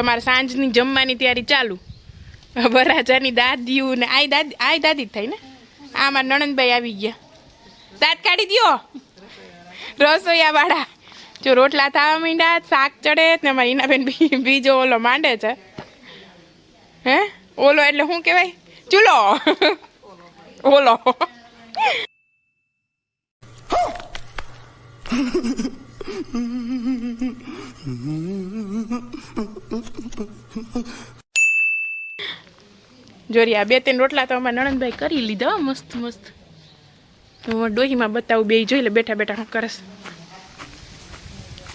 અમારે સાંજની જમવાની તૈયારી ચાલુ. વરાજાની દાદીઓ ને આઈ દાદી જ થાય ને. આ મારા નણંદભાઈ આવી ગયા. દાંત કાઢી દ્યો રસોઈયા વાળા. જો રોટલા થવા માંડ્યા, શાક ચડે ને અમારી ઈનાબેન બીજો ઓલો માંડે છે. હે ઓલો એટલે શું કહેવાય? ચૂલો. ઓલો જોરિયા 2-3 રોટલા તો અમારા નણંદભાઈ કરી લીધા મસ્ત મસ્ત. હું ડોહીમાં બતાવું, બે જોઈ લે બેઠા બેઠા શું કરસ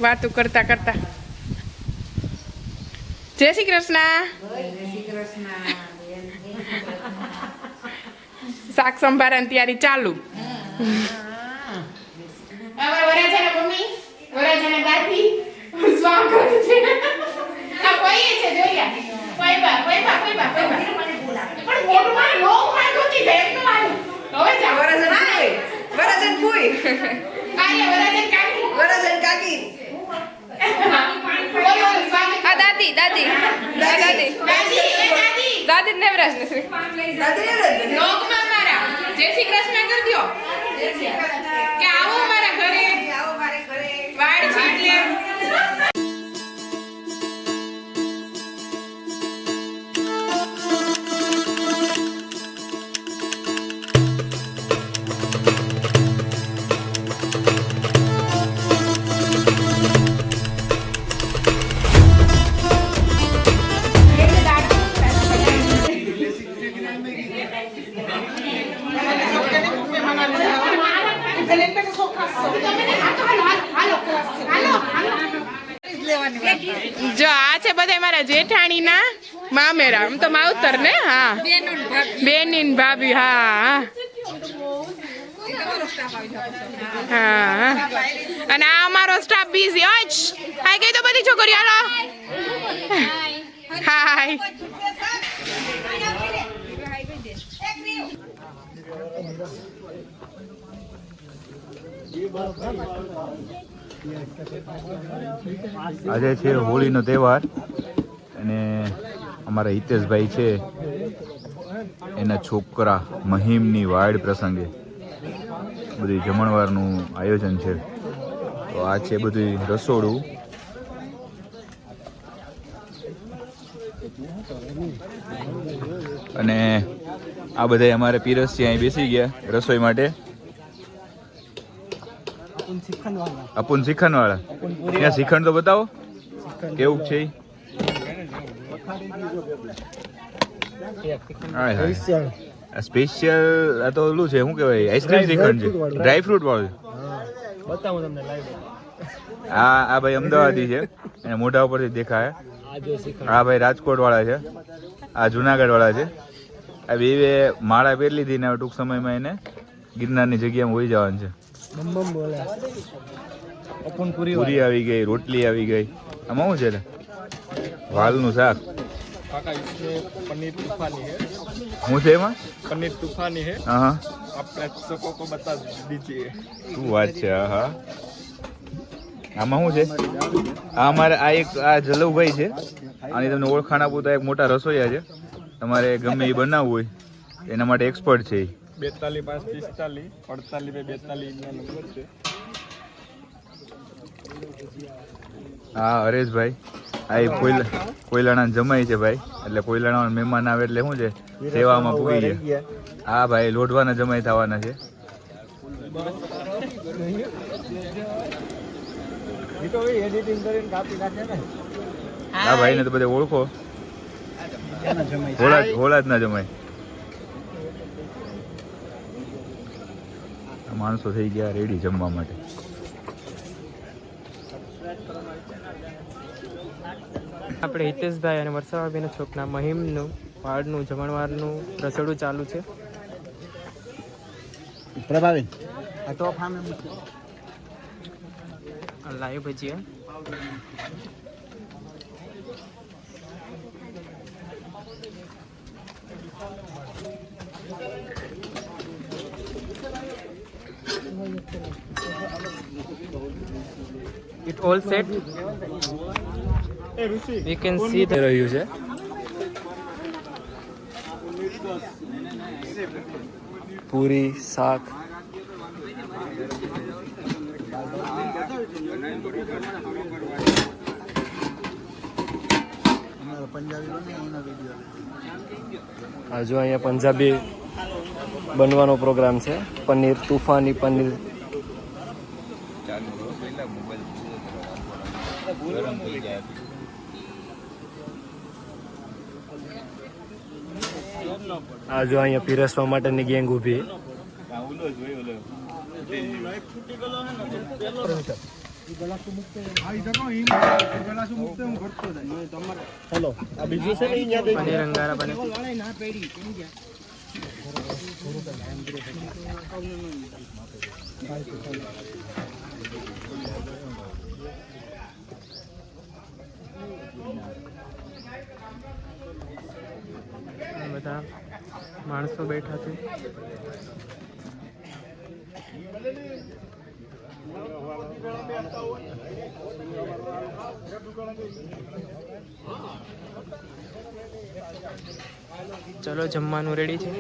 વાતો કરતા કરતા. જય શ્રી કૃષ્ણ. શાક સંભારાની તૈયારી ચાલુ. વરાજાના મમ્મી, વરાજાના દાદી સ્વાગત છે. આ કોઈ છે જોયા. કોઈ બા પણ મોટું નો માં ગોતી જાય એમ નો આવે. હવે જા વરાજન આય. વરાજન ફૂઈ. આય વરાજન કાકી. આ દાદી નેવરાજ ને લોકમાં મારા જય શ્રી કૃષ્ણ કરી દો કે આવો મારા ઘરે, આવો મારા ઘરે વાડ છે એટલે. જો આ છે બધા મારા જેઠાણીના મામેરા. આમ તો માવતર ને. હા બેનીન ભાભી. હા હા. અને આ અમારો સ્ટાફ બીઝી. હાય કઈ તો બધી છોકરીઓ હાલો. હાય. આજે છે હોળીનો તહેવાર અને અમારા હિતેશભાઈ છે એના છોકરા મહિમની વાડ પ્રસંગે બધી જમણવારનું આયોજન છે. તો આ છે બધું રસોડું. અને આ બધા અમારે પીરસથી અહીં બેસી ગયા રસોઈ માટે. અપુન શ્રીખંડ વાળા ત્યાં શ્રીખંડ તો બતાવો કેવું છે. સ્પેશિયલ આ તો ઓલું છે શું કહેવાય આઈસ્ક્રીમ શ્રીખંડ છે, ડ્રાય ફ્રૂટ વાળું. આ ભાઈ અમદાવાદી છે અને મોઢા ઉપરથી દેખાય. આ ભાઈ રાજકોટ વાળા છે, આ જુનાગઢ વાળા છે. આ બે માળા પહેરી લીધી ને ટૂંક સમયમાં એને ગિરનારની જગ્યામાં હોઈ જવાનું છે. પૂરી આવી ગઈ, રોટલી આવી ગઈ. આમાં શું છે? વાલનું શાક. पनीर तूफानी है. શું છે એમાં? पनीर तूफानी है. હા आप प्रेक्षकों को बता दीजिए. શું વાત છે. હા આમાં શું છે? આ અમારે આ એક આ જલવભાઈ છે. આની તમને ઓળખાણ આપું તો એક મોટા રસોઈયા છે. તમારે ગમે એ બનાવવું હોય એના માટે એક્સપર્ટ છે. 42 5 45 48 पे 42 नंबर છે. હા હરેશભાઈ, આ કોયલાણા જમાઈ છે ભાઈ. એટલે કોયલાણા મહેમાન આવે એટલે શું છે સેવામાં પૂરી ગયા. હા ભાઈ લોઢવાના જમાઈ થવાના છે. હા ભાઈ ને તો બધે ઓળખો. હોળા જ ના જમાય. માણસો થઈ ગયા રેડી જમવા માટે. આપણે હિતેશભાઈ અને વરસાવાબેનના છોકરા મહિમનું વાડનું જમણવારનું રસોડું ચાલુ છે. Prabhaben live bhajiya. It all set. we can see the રહ્યું છે. પૂરી શાક આ જો અહીંયા પંજાબી બનવાનો પ્રોગ્રામ છે. પનીર તુફાની પનીર. આ જો અહીંયા પીરસવા માટેની ગેંગ ઊભી. પનીર અંગારા બને. બધા માણસો બેઠા છે. ચલો જમવાનું રેડી છે.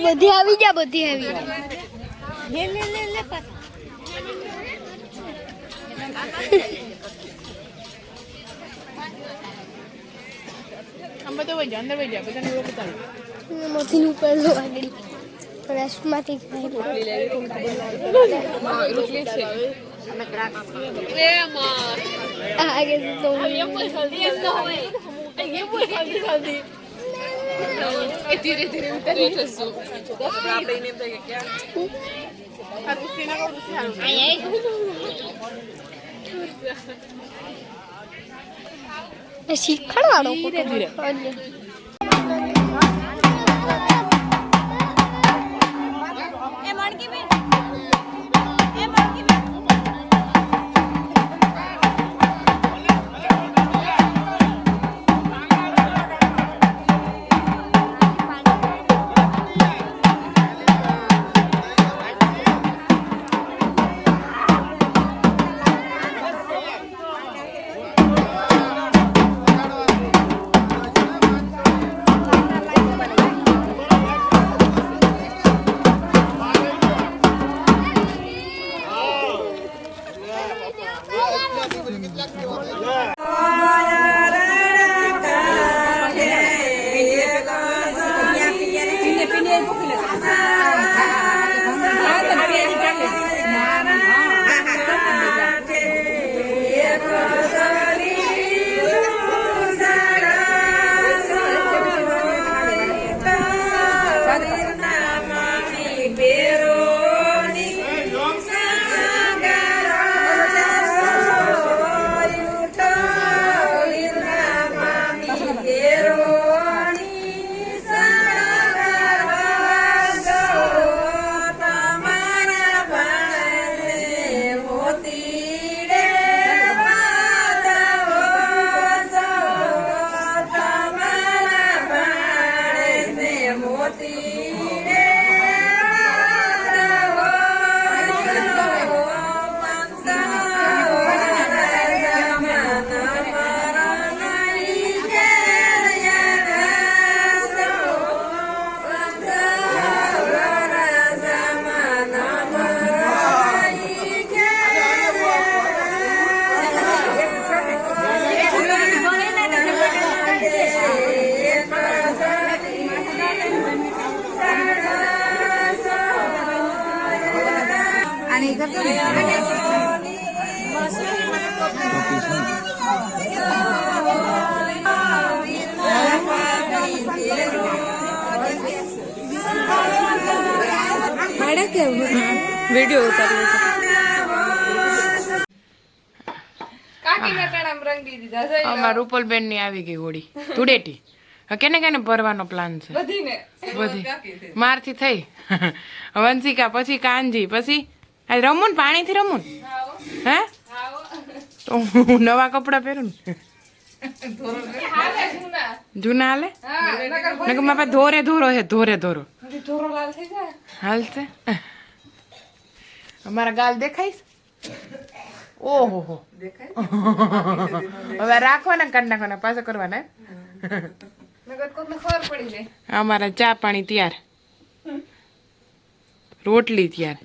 બધી આવી જા, બધી આવી લે આમ બધું વઈ જા, અંદર વઈ જા, બધાને એવું બતાવો. મોતી ઉપર લો આગળ રસમાંથી ધીરે ધીરે ઉતરી જશું. શીખવાડવાનો ધીરે ધીરે. વિડીયો ઉતાર્યો છે. અમાર રૂપલબેન ની આવી ગઈ હોળી ધૂળેટી. હવે કેને કેને ભરવાનો પ્લાન છે? બધી મારથી થઈ વંશિકા, પછી કાનજી, પછી આ રમુન પાણીથી રમુન. હે તો હું નવા કપડા પહેરું ને જૂના હાલે નકર મારા ધોરે ધોરો છે ધોરો હાલશે. અમારા ગાલ દેખાઈશ. ઓહો હવે રાખવાના કાઢ નાખવાના પાછા કરવાના. અમારા ચા પાણી તૈયાર, રોટલી તૈયાર.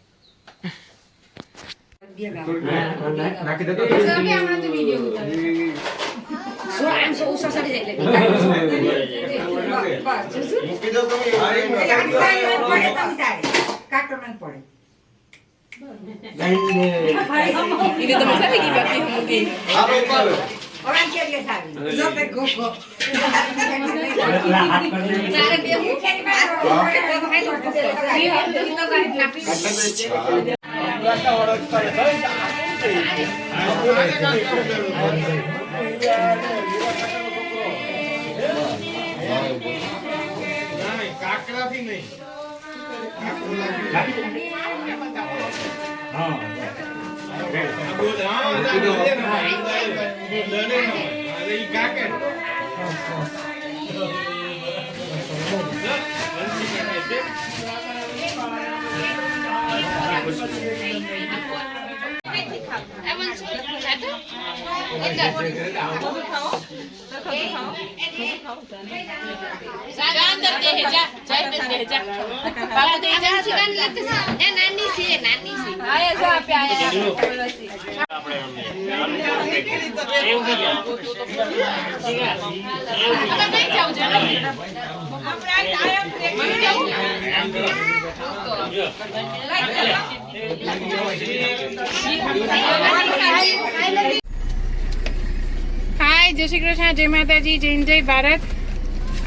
હાય, જય શ્રી કૃષ્ણ, જય માતાજી, જય હિન્દ, જય ભારત.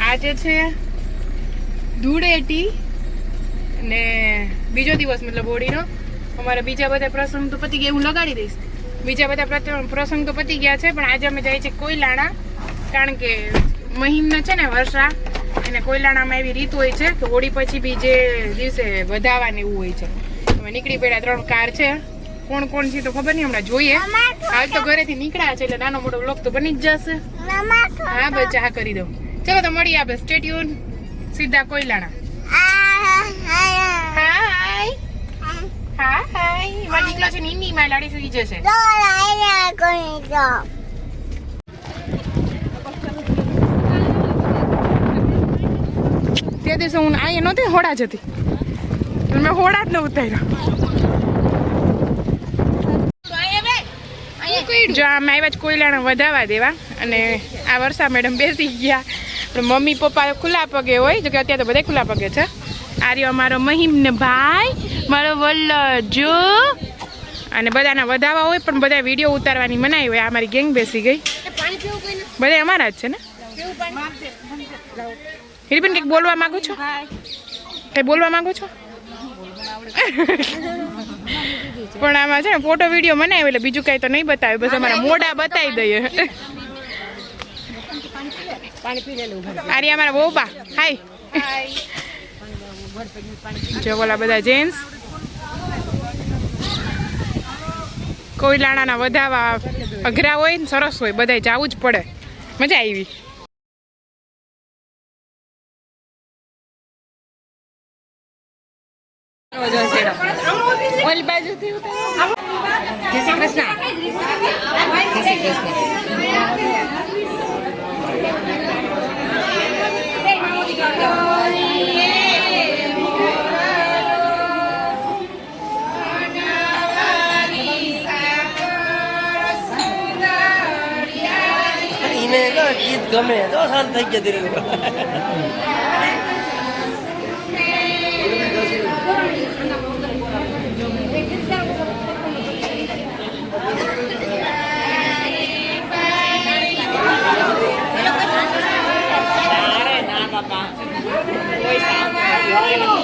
આજે છે ધૂળેટી ને બીજો દિવસ મતલબ હોળીનો. અમારા બીજા બધા પ્રસંગ તો પતી ગયા, હું લગાડી દઈશ. બીજા બધા પ્રસંગ તો પતી ગયા છે, પણ આજે અમે જઈએ છીએ કોયલાણા, કારણ કે મહિમના છે ને વર્ષા એને કોયલાણામાં એવી રીત હોય છે કે હોળી પછી બીજે દિવસે વધાવવાનું એવું હોય છે. અમે નીકળી પડ્યા, 3 કાર છે. કોણ કોણ છે તો ખબર નહીં, હમણાં જોઈએ. હાલ તો ઘરેથી નીકળ્યા છે એટલે નાનો મોટો વ્લોગ તો બની જ જશે. હા બસ ચા કરી દઉં. ચલો તો મળીએ આપણે સ્ટે ટ્યુન સીધા કોયલાણા. હાય હાય, મારો દીકરો છે નીની માં લાડી સુઈ જશે. તે દિવસે હું અહીંયા નહોતી, હોડા જ હતી, મેં હોડા જ ન ઉતાર્યો. જો આમાં આવ્યા જ કોયલાણા વધાવા દેવા, અને આ વર્ષા મેડમ બેસી ગયા. મમ્મી પપ્પા ખુલ્લા પગે હોય, જો કે અત્યારે તો બધા ખુલ્લા પગે છે. આ રહ્યો અમારો મહિમ ને ભાઈ, મારો વલ્લભ જો, અને બધાના વધાવા હોય પણ બધા વિડીયો ઉતારવાની મનાઈ હોય. આ મારી ગેંગ બેસી ગઈ, બધા અમારા જ છે ને. હિરબેન કંઈક બોલવા માંગુ છો? કંઈ બોલવા માંગુ છો? પણ આમાં છે ને ફોટો વિડીયો બનાવ્યો એટલે બીજું કઈ તો નહીં બતાવે, બસ અમારા મોઢા બતાવી દઈએ. આરી અમારા બોબા, હાય. જો બોલા બધા જેન્ટ્સ કોયલાણાના વધાવા અઘરા હોય ને સરસ હોય, બધાય જવું જ પડે. મજા આવી. ઓલી બાજુથી જય શ્રી કૃષ્ણ. જય શ્રી કૃષ્ણ. ગીત ગમે તો શાંત થઈ ગયા ધીરે. ના બાપા કોઈ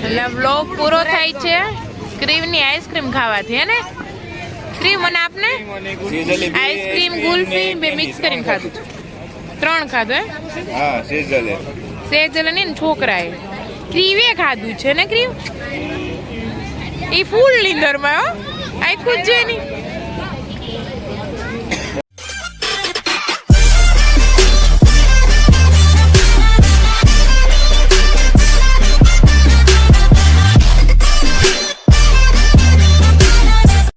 એટલે વ્લોગ પૂરો થાય છે ક્રીમની આઈસ્ક્રીમ ખાવાથી હે ને ક્રીમ અને આપને આઈસ્ક્રીમ ગુલ્ફી બે મિક્સ કરીને ખાધું 3 ખાધું હે હા સેજલે ને છોકરાએ ક્રીવે ખાધું છે ને ક્રીમ એ ફૂલ નીંદરમાં હો આખું જ છે નહીં